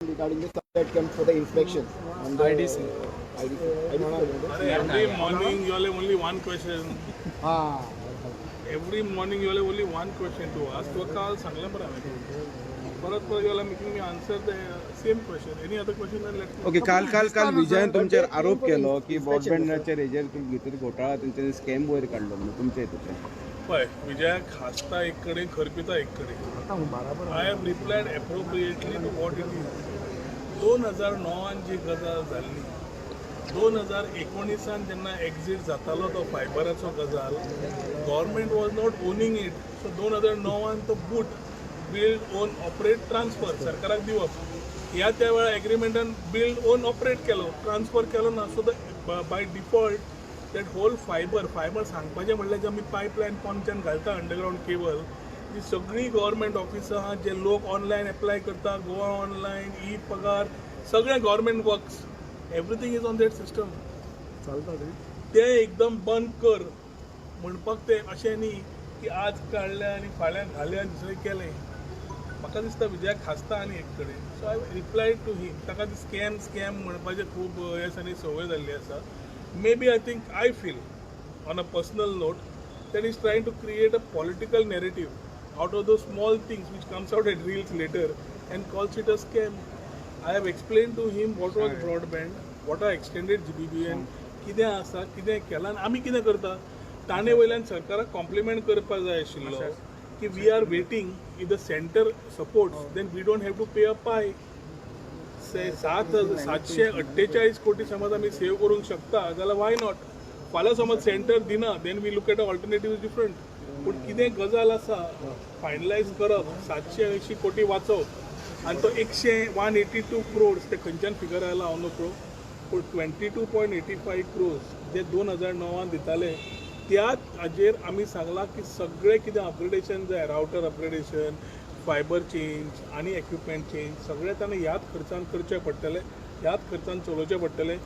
regarding the stuff that comes for the inspection on the IDC. Every morning you have only one question. Every morning you have only one question to ask. तो काल सांगलं बरं आम्ही. परत you are making me answer the same question. Any other question? Then let's. Okay काल विजयन तुमचेर आरोप केलो की ब्रॉडबँडाचेर हेजेर तुम्ही भितर घोटाळा तेंच्यांनी स्कॅम वयर काडलो म्हणून तुमच्या हितून पळय विजयाक हासता एक कडेन खरपिता एक कडेन. I have replied appropriately to what it is. 2009 जी गजाल जाल्ली 2019 जेन्ना एक्झिट जातालो तो फायबराचो गजाल government was not owning it. So 2009 तो boot build own operate transfer सरकाराक दिवप ह्या त्या वेळा एग्रीमेंटान बिल्ड ओन ऑपरेट केलो ट्रान्सफर केलो ना. So by default that whole fibre सांगपाचें म्हणल्यार जे आमी पायपलायन पंचान घालता अंडरग्रावंड केबल ही सगळी गव्हर्मेंट ऑफिसां आहा जे लोक ऑनलायन एप्लाय करता गोवा ऑनलायन ई पगार सगळे government works everything is on that system चलता ते एकदम बंद कर म्हणपाक ते अशें न्ही की आज काडले आनी फाल्यां घाले आनी दुसरें केलें. म्हाका दिसता विजयाक खासता आनी एक कडेन. So I replied to him. ताका ती स्कॅम म्हणपाचें खूब हे दिसांनी संवय जाल्ली आसा. Maybe I feel on a personal note that he's trying to create a political narrative out of those small things which comes out at reels later and calls it a scam. I have explained to him what was broadband, what are extended GBBN, कितें आसा कितें केलां आनी आमी कितें करता. ताणे वयल्यान सरकाराक कॉम्प्लिमेंट करपाक जाय आशिल्लो की we are waiting if the center supports then we don't have to pay a pie. 748 कोटी समज आम्ही सेव्ह करूंक शकता जाल्यार वाय नॉट. फाल्यां समज सेंटर दिना then we look at a alternative different. पूण कितें गजाल आसा फायनलायज करप 780 कोटी वाचप आनी तो 182 क्रोड्स ते खंयच्यान फिगर आयला हांव नकळो पूण 22.85 क्रोर्स जे 2009 दिताले त्याच हाजेर आमी सांगलां की सगळें कितें अपग्रेडेशन जाय रावटर अपग्रेडेशन फायबर चेंज आणि इक्विपमेंट चेंज सगळें ताणें ह्याच खर्चान करचें पडटलें ह्याच खर्चान चलोवचें पडटलें.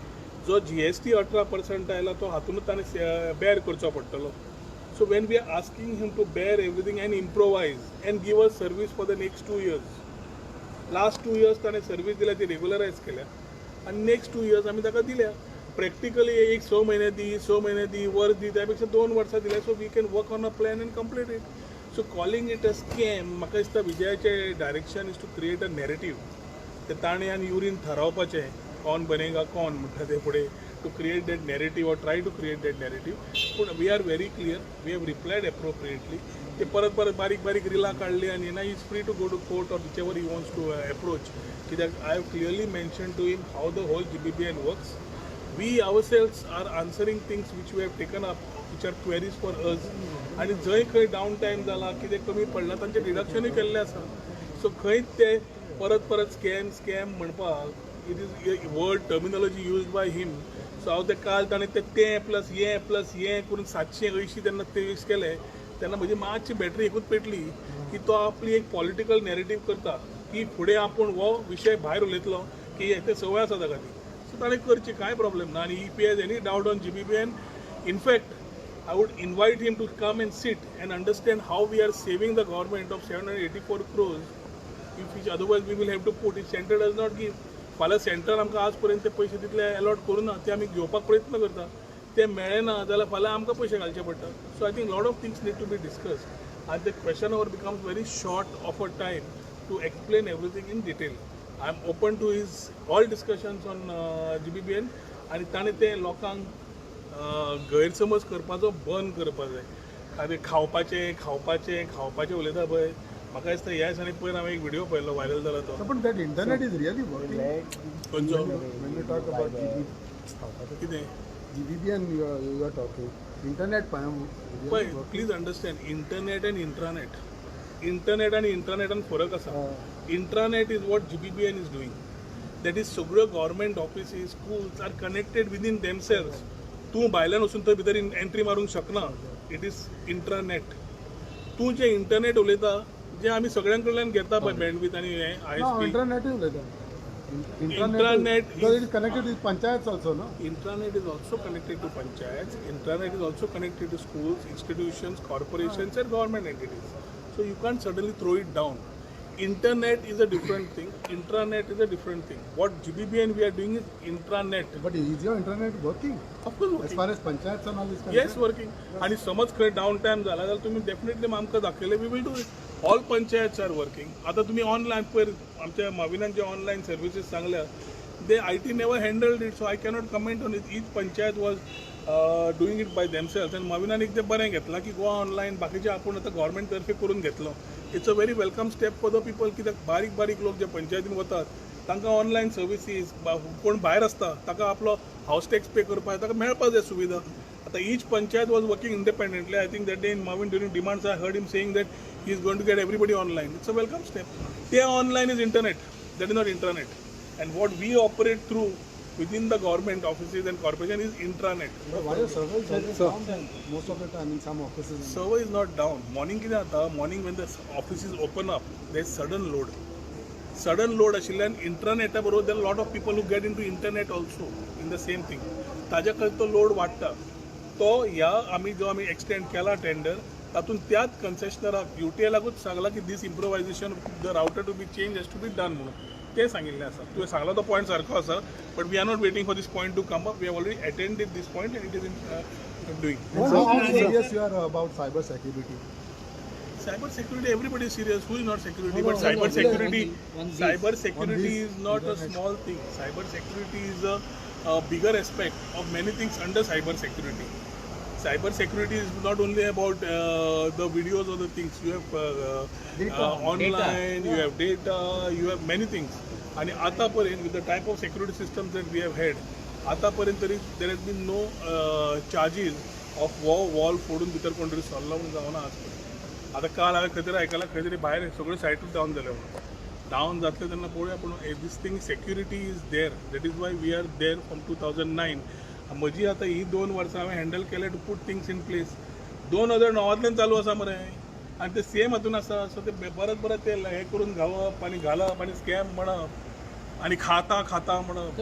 जो GST 18% आयला तो हातूंतच ताणें बेर करचो पडटलो. So when we are asking him to bear everything and improvise and give us service for the next 2 years. Last 2 years ताणें सर्वीस दिल्या ती रेग्युलरायज केल्या आनी नेक्स्ट 2 years आमी ताका दिल्या. प्रॅक्टिकली एक 6 म्हयने दी वर्स दी त्यापेक्षा 2 वर्सां दिल्या. So we can work on a plan and complete it. So calling it a scam म्हाका दिसता विजयाचें direction is to create a narrative. ते ताणें आनी युरीन थारावपाचें कौन बनेगा कौन म्हणटा ते फुडें to create that narrative or try to create that narrative. पूण we are very clear we have replied appropriately. ते परत बारीक रिलां काडली आनी ना is free to go to court or whichever he wants to approach. कित्याक I have clearly mention to him how the whole GBBN works. We ourselves are answering things which we have taken up, which are queries for us. आणि जंय खंय down time जाला कितें कमी पडला तांचें डिडक्शनूय केल्लें आसा. सो खंयच ते परत स्कॅम म्हणपाक it is word terminology used by him. So हांव ते काल ताणें तें प्लस हें करून 780 तेन्ना 23 केलें तेन्ना म्हजी मातशी बॅटरी एकूच पेटली की तो आपली एक पॉलिटिकल नॅरेटिव्ह करता की फुडें आपूण हो विशय भायर उलयतलो की ते संवय आसा ताका ती. सो ताणें करची कांय प्रॉब्लेम ना. आनी if he has any doubt on GBBN, in fact, I would invite him to come and sit and understand how we are saving the government of 784 crores, which otherwise we will have to put. If center does not give, फाल्यां centre आमकां आज पर्यंत ते पयशे तितले allot करूं ना ते आमी घेवपाक प्रयत्न करता. ते मेळना जाल्यार फाल्यां आमकां पयशे घालचे पडटा. So I think lot of things need to be discussed आनी the question hour becomes very short of a time to explain everything in detail. I am open to his all discussions on GBBN आनी ताणें ते लोकांक गैरसमज करपाचो बंद करपाक जाय. आनी खावपाचें उलयता पळय म्हाका दिसता ह्या दिसांनी पयर हांवें एक व्हिडिओ पळयलो व्हायरल जाला तो. पण that internet is really working. खंयचो when you talk about कितें GBBN you are talking internet पळय please understand internet and intranet. Internet आनी इंट्रानेटान फरक आसा. Intranet is what GBBN is doing. That is सगळ्यो government offices schools are connected within themselves. तूं भायल्यान वचून थंय भितर एंट्री मारूंक शकना. It is intranet. तूं जें इंटरनेट उलयता जें आमी सगळ्यां कडल्यान घेता पळय बँडविथ आनी हें internet उलयता. Intranet because it is connected with panchayats also, no? Intranet is also connected to panchayats. Intranet is also connected to schools, institutions, corporations and government entities. So you can't suddenly throw it down. internet is a different thing, intranet is a different thing. What GBBN we are doing is intranet. But is your internet working? Of course As working. far as panchayats and all is concerned? Yes, working. आणि समज खंय down time झाला जाल्यार तुम्ही definitely आमकां दाखयले we will do it. All panchayats are working. आता तुम्ही ऑनलायन पयर आमच्या माविनान जे ऑनलायन सर्विसीस सांगल्या दे IT never handheld it, so I cannot comment on it. Each panchayat was doing it by themselves आनी माविनान एक ते बरें घेतलां की गोवा ऑनलायन बाकीचे आपूण आतां गव्हर्मेंट तर्फे करून घेतलो. It's a very welcome step for the people. कित्याक बारीक बारीक लोक जे पंचायतीन वतात तांकां ऑनलायन सर्विसीस कोण भायर आसता ताका आपलो हावस टॅक्स पे करपाक ताका मेळपा जाय सुविधा. आता each panchayat was working independently. I think that day in माविन during demands I heard him saying that he is going to get everybody online. It's a welcome step. ते online is internet, that is not internet. And what we operate through within the government offices and corporation is intranet. But why are servers always down then? Most of the time in some offices. Server is not down. Morning कितें जाता, morning when the offices open up, there is sudden load. Sudden load आशिल्ल्यान इंटरनेटा बरोबर there are a lot of people who get into internet also in the same thing. ताज्या खातीर तो load वाडटा. तो ह्या जो आमी एक्सटेंड केला टेंडर तातूंत त्याच कन्सेशनराक UTLाकूच सांगला की this improvisation the router to be change has to be done म्हणून. ते सांगिल्लें आसा. तुवें सांगलो तो पॉयंट सारको आसा, but we are not waiting for these point to come up. We have already attended these point and it is in doing. How serious you are about cyber security? Cyber security, everybody is serious. Who is not security? But cyber security is not a small thing. Cyber security is a bigger aspect of many things under cyber security. Cyber security is not only about the videos or the things. You have online, you have data, you have many things. And ataparent, with the type of security systems that we have had, ataparent there has been no charges of wall फोडून भितर कोण तरी सरलो म्हणून जावना आज पर्यंत. आता काल हांवें खंय तरी आयकलां खंय तरी भायर सगळ्यो सायटूच डावन जाल्यो म्हणून. डावन जातले तेन्ना पळोवया, पूण this thing security is there. That is why we are there from 2009. म्हजी आतां ही 2 वर्सां हांवें हँडल केले to put things in place. 2009तल्यान चालू आसा मरे, आनी ते सेम हातून आसा. सो ते परत ते हे करून घालप आनी घालप आनी स्कॅम म्हणप आनी खाता म्हणप.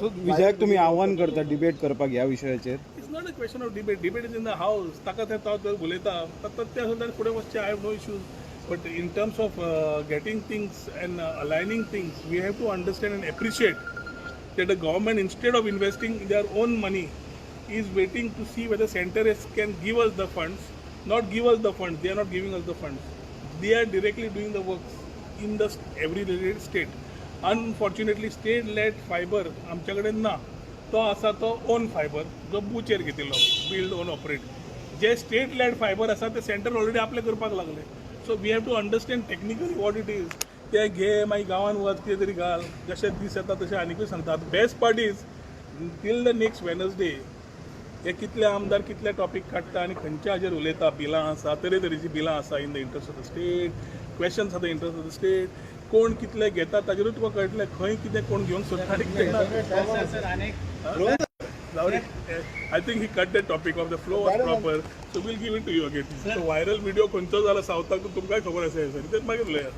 सो विजयाक तुम्ही आव्हान करता डिबेट करपाक ह्या विशयाचेर? It's not a question of debate. Debate is in the house. ताका ते उलयता ते सुद्दां फुडें वचचें. I have no issues. But in terms of getting things and aligning things we have to understand and appreciate that the government, instead of investing their own money, is waiting to see whether center can give us the funds. Not give us the funds. They are not giving us the funds. They are directly doing the works in the every related state. Unfortunately, state-led fiber आमच्याकडे ना. तो आसा तो on fibre जो बुचेर घेतिल्लो, build own operate. जे state led fibre आसा ते सेंटर ऑलरेडी आपले करपाक लागले. So we have to understand technically what it is. ते घे मागीर गांवान वच कितें तरी घाल, जशे दीस येता तशें आनीकूय सांगतात. Best part is till the next Wednesday हे कितले आमदार कितले टॉपीक काडटा आनी खंयच्या हाजेर उलयता. बिलां आसा, तरेतरेची बिलां आसा in the interest of the state, questions are the interest of the state. कोण कितले घेता ताजेरूच तुका कळटलें खंय कितें कोण घेवंक सोदता आनी कितें ना. I think he cut the topic of the flow was proper, so we'll give it to you again. So viral video खंयचो जाला सावथाक तुमकांय खबर आसा. तेच मागीर उलया.